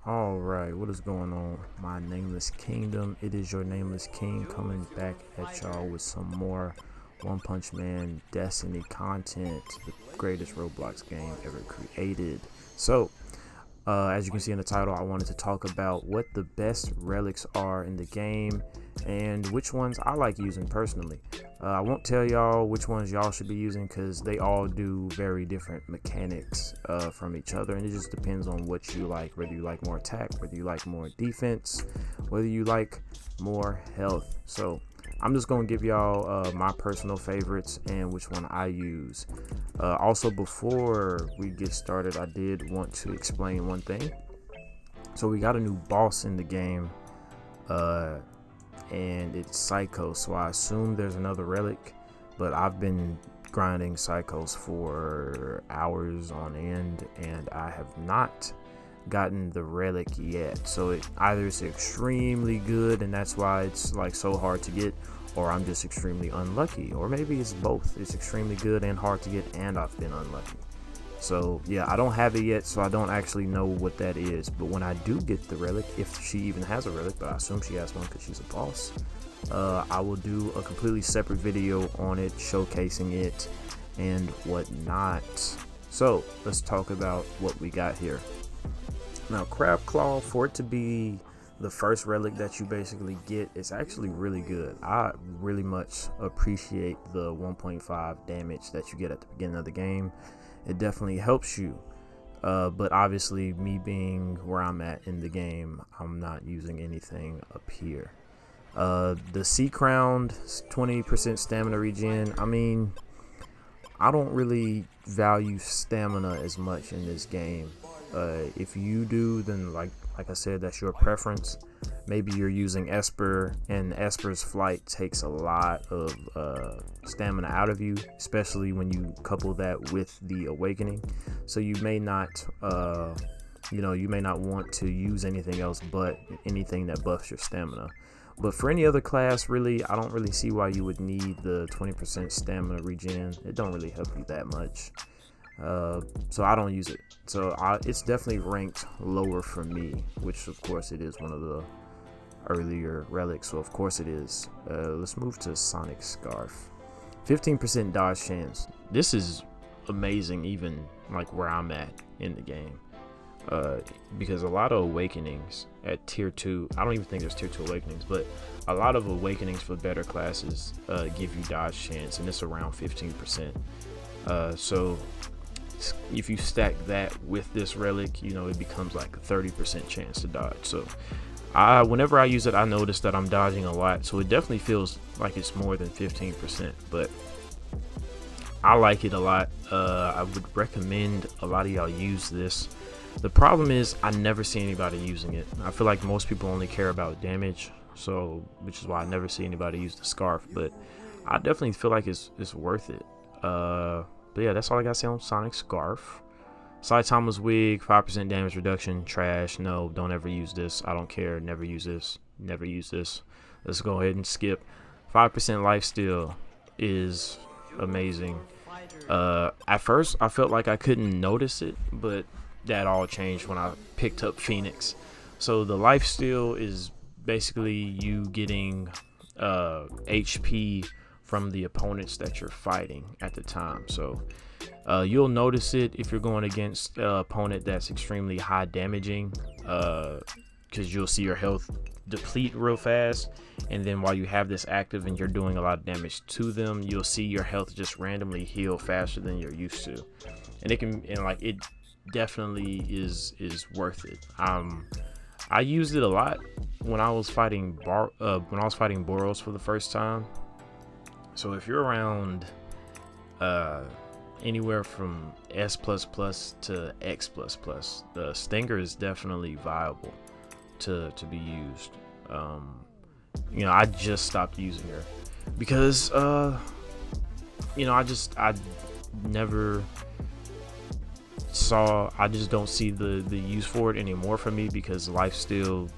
Alright, what is going on? My nameless kingdom. It is your nameless king coming back at y'all with some more One Punch Man Destiny content, the greatest Roblox game ever created. So, as you can see in the title, I wanted to talk about what the best relics are in the game and which ones I like using personally. I won't tell y'all which ones y'all should be using because they all do very different mechanics from each other, and it just depends on what you like, whether you like more attack, whether you like more defense, whether you like more health. So I'm just gonna give y'all my personal favorites and which one I use. Also, before we get started, I did want to explain one thing. So we got a new boss in the game, and it's Psycho. So I assume there's another relic, but I've been grinding Psychos for hours on end, and I have not gotten the relic yet. So it either is extremely good and that's why it's like so hard to get, or I'm just extremely unlucky, or maybe it's both. It's extremely good and hard to get, and I've been unlucky. So yeah, I don't have it yet, so I don't actually know what that is. But when I do get the relic, if she even has a relic, but I assume she has one because she's a boss, I will do a completely separate video on it, showcasing it and whatnot. So let's talk about what we got here. Now, Crab Claw, for it to be the first relic that you basically get, is actually really good. I really much appreciate the 1.5 damage that you get at the beginning of the game. It definitely helps you, but obviously me being where I'm at in the game, I'm not using anything up here. The Sea Crowned 20% stamina regen, I mean, I don't really value stamina as much in this game. If you do, then like I said, that's your preference. Maybe you're using Esper, and Esper's flight takes a lot of stamina out of you, especially when you couple that with the awakening. So you may not, you may not want to use anything else but anything that buffs your stamina. But for any other class, really, I don't really see why you would need the 20% stamina regen. It don't really help you that much. So I don't use it. So it's definitely ranked lower for me, which of course it is one of the earlier relics, so of course it is. Let's move to Sonic Scarf. 15% dodge chance. This is amazing, even like where I'm at in the game, because a lot of awakenings at tier 2, I don't even think there's tier 2 awakenings, but a lot of awakenings for better classes give you dodge chance, and it's around 15%. So if you stack that with this relic, it becomes like a 30% chance to dodge. So whenever I use it, I notice that I'm dodging a lot, so it definitely feels like it's more than 15%, but I like it a lot. I would recommend a lot of y'all use this. The problem is I never see anybody using it. I feel like most people only care about damage, so which is why I never see anybody use the scarf, but I definitely feel like it's worth it. But yeah, that's all I gotta say on Sonic Scarf. Side Thomas wig, 5% damage reduction, trash. No, don't ever use this. I don't care. Never use this. Never use this. Let's go ahead and skip. 5% Lifesteal is amazing. At first, I felt like I couldn't notice it, but that all changed when I picked up Phoenix. So the Lifesteal is basically you getting HP from the opponents that you're fighting at the time. So you'll notice it if you're going against an opponent that's extremely high damaging, because you'll see your health deplete real fast, and then while you have this active and you're doing a lot of damage to them, you'll see your health just randomly heal faster than you're used to, and it definitely is worth it. I used it a lot when I was fighting Boros for the first time. So if you're around anywhere from S++ to X++, the Stinger is definitely viable to be used. I just stopped using her because I never saw, I just don't see the use for it anymore for me, because Lifesteal,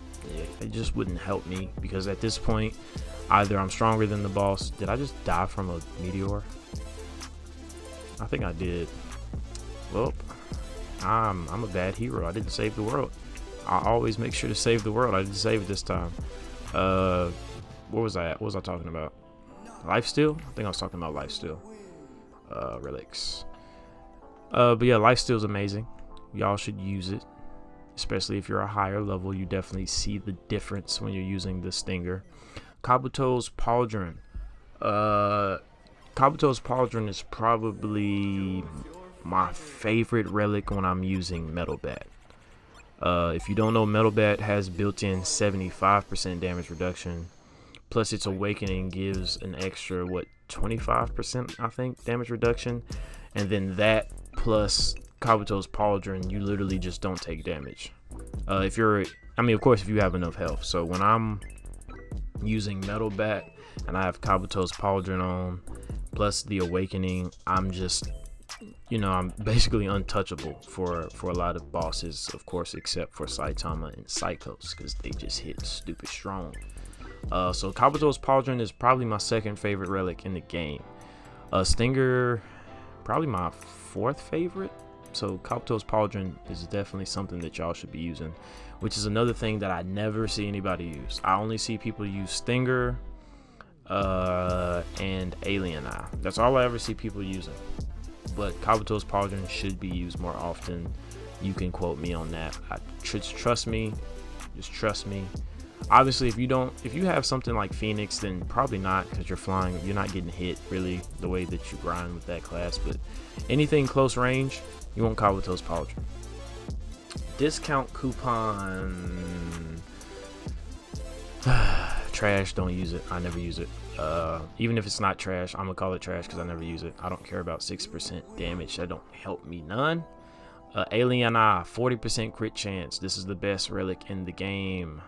it just wouldn't help me, because at this point either I'm stronger than the boss. Did I just die from a meteor? I think I did. Well, I'm a bad hero. I didn't save the world. I always make sure to save the world. I didn't save it this time. What was I at? What was I talking about? Lifesteal? I think I was talking about Lifesteal. Relics. But yeah, Lifesteal's amazing. Y'all should use it, especially if you're a higher level. You definitely see the difference when you're using the Stinger. Kabuto's Pauldron. Kabuto's Pauldron is probably my favorite relic when I'm using Metal Bat. If you don't know, Metal Bat has built-in 75% damage reduction, plus its awakening gives an extra 25% I think damage reduction, and then that plus Kabuto's Pauldron, you literally just don't take damage. Of course, if you have enough health. So when I'm using Metal Bat and I have Kabuto's Pauldron on plus the awakening, I'm just, I'm basically untouchable for a lot of bosses, of course, except for Saitama and Psychos, because they just hit stupid strong. So Kabuto's Pauldron is probably my second favorite relic in the game. Stinger, probably my fourth favorite. So Kabuto's Pauldron is definitely something that y'all should be using, which is another thing that I never see anybody use. I only see people use Stinger and Alien Eye. That's all I ever see people using. But Kabuto's Pauldron should be used more often. You can quote me on that. Trust me. Just trust me. Obviously, if you have something like Phoenix, then probably not, because you're flying. You're not getting hit really the way that you grind with that class. But anything close range, you want Kabuto's Pauldron. Discount coupon. Trash. Don't use it. I never use it. Even if it's not trash, I'm gonna call it trash because I never use it. I don't care about 6% damage. That don't help me none. Alien Eye, 40% crit chance. This is the best relic in the game.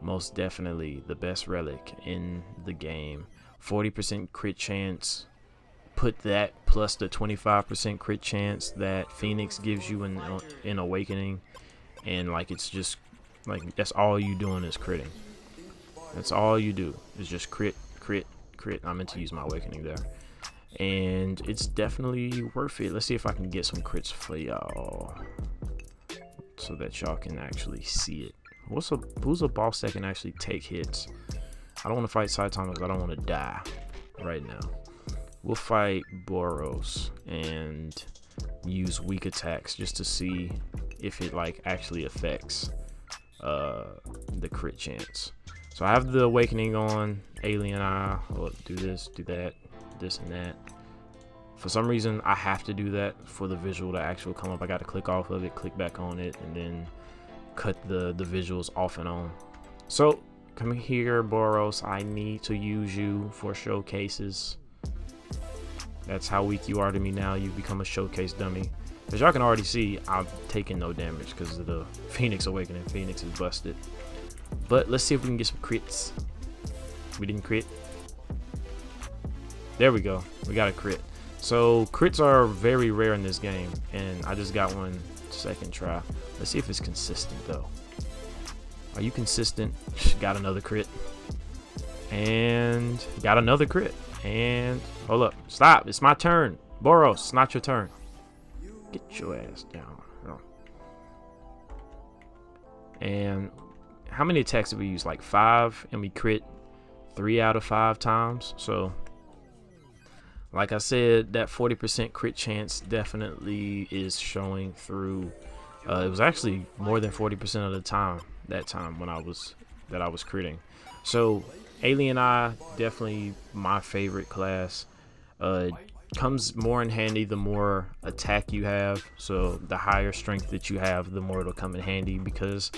Most definitely the best relic in the game. 40% crit chance. Put that plus the 25% crit chance that Phoenix gives you in Awakening, and it's just that's all you doing is critting. That's all you do is just crit. I meant to use my Awakening there, and it's definitely worth it. Let's see if I can get some crits for y'all so that y'all can actually see it. Who's a boss that can actually take hits? I don't want to fight Saitama because I don't want to die right now. We'll fight Boros and use weak attacks just to see if it actually affects the crit chance. So I have the Awakening on, Alien Eye. I'll do this, do that, this and that. For some reason, I have to do that for the visual to actually come up. I got to click off of it, click back on it, and then cut the visuals off and on. So come here, Boros. I need to use you for showcases. That's how weak you are to me now. You've become a showcase dummy. As y'all can already see, I'm taking no damage because of the Phoenix Awakening. Phoenix is busted. But let's see if we can get some crits. We didn't crit. There we go. We got a crit. So crits are very rare in this game, and I just got one second try. Let's see if it's consistent though. Are you consistent? Got another crit. And got another crit. And hold up. Stop. It's my turn. Boros, it's not your turn. Get your ass down. Oh. And how many attacks did we use? 5, and we crit 3 out of 5 times. So like I said, that 40% crit chance definitely is showing through. It was actually more than 40% of the time that time when I was critting. So Alien Eye, definitely my favorite class. Comes more in handy the more attack you have. So the higher strength that you have, the more it'll come in handy, because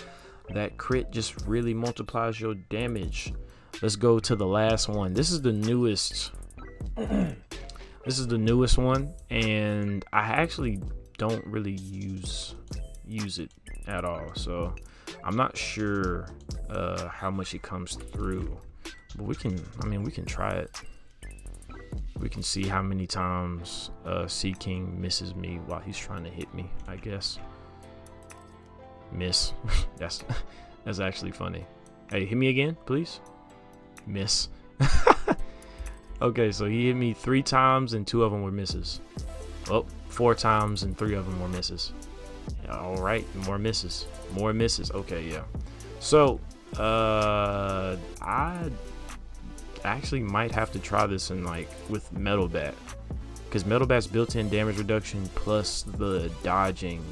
that crit just really multiplies your damage. Let's go to the last one. This is the newest. This is the newest one, and I actually don't really use it at all. So I'm not sure how much it comes through, but we can try it. We can see how many times Sea King misses me while he's trying to hit me, I guess. Miss. that's actually funny. Hey, hit me again, please. Miss. Okay, so he hit me 3 times and 2 of them were misses. Oh, 4 times and 3 of them were misses. All right, more misses. More misses. Okay, yeah. So, I actually might have to try this in like with Metal Bat, because Metal Bat's built-in damage reduction plus the dodging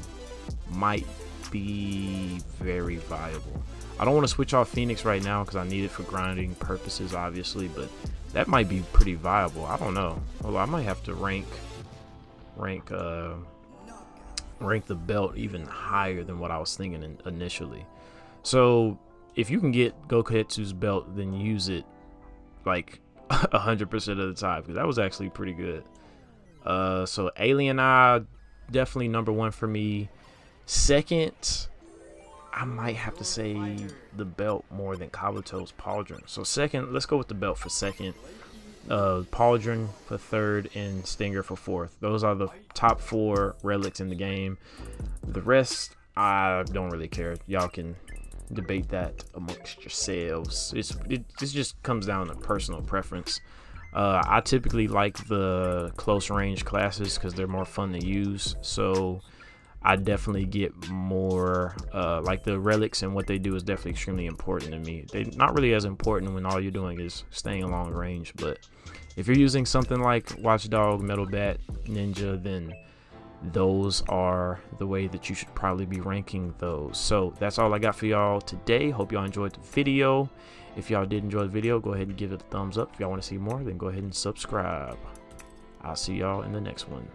might be very viable. I don't want to switch off Phoenix right now because I need it for grinding purposes, obviously, but that might be pretty viable. I don't know. Well, I might have to rank the belt even higher than what I was thinking initially. So if you can get Goketsu's belt, then use it like 100% of the time, because that was actually pretty good. So Alien Eye, definitely number one for me. Second, I might have to say the belt more than Kabuto's Pauldron. So second, let's go with the belt for second. Pauldron for third, and Stinger for fourth. Those are the top 4 relics in the game. The rest, I don't really care. Y'all can debate that amongst yourselves. This just comes down to personal preference. I typically like the close range classes because they're more fun to use. So I definitely get more like the relics, and what they do is definitely extremely important to me. They're not really as important when all you're doing is staying a long range, but if you're using something like Watchdog, Metal Bat, Ninja, then those are the way that you should probably be ranking those. So that's all I got for y'all today. Hope y'all enjoyed the video. If y'all did enjoy the video, go ahead and give it a thumbs up. If y'all want to see more, then go ahead and subscribe. I'll see y'all in the next one.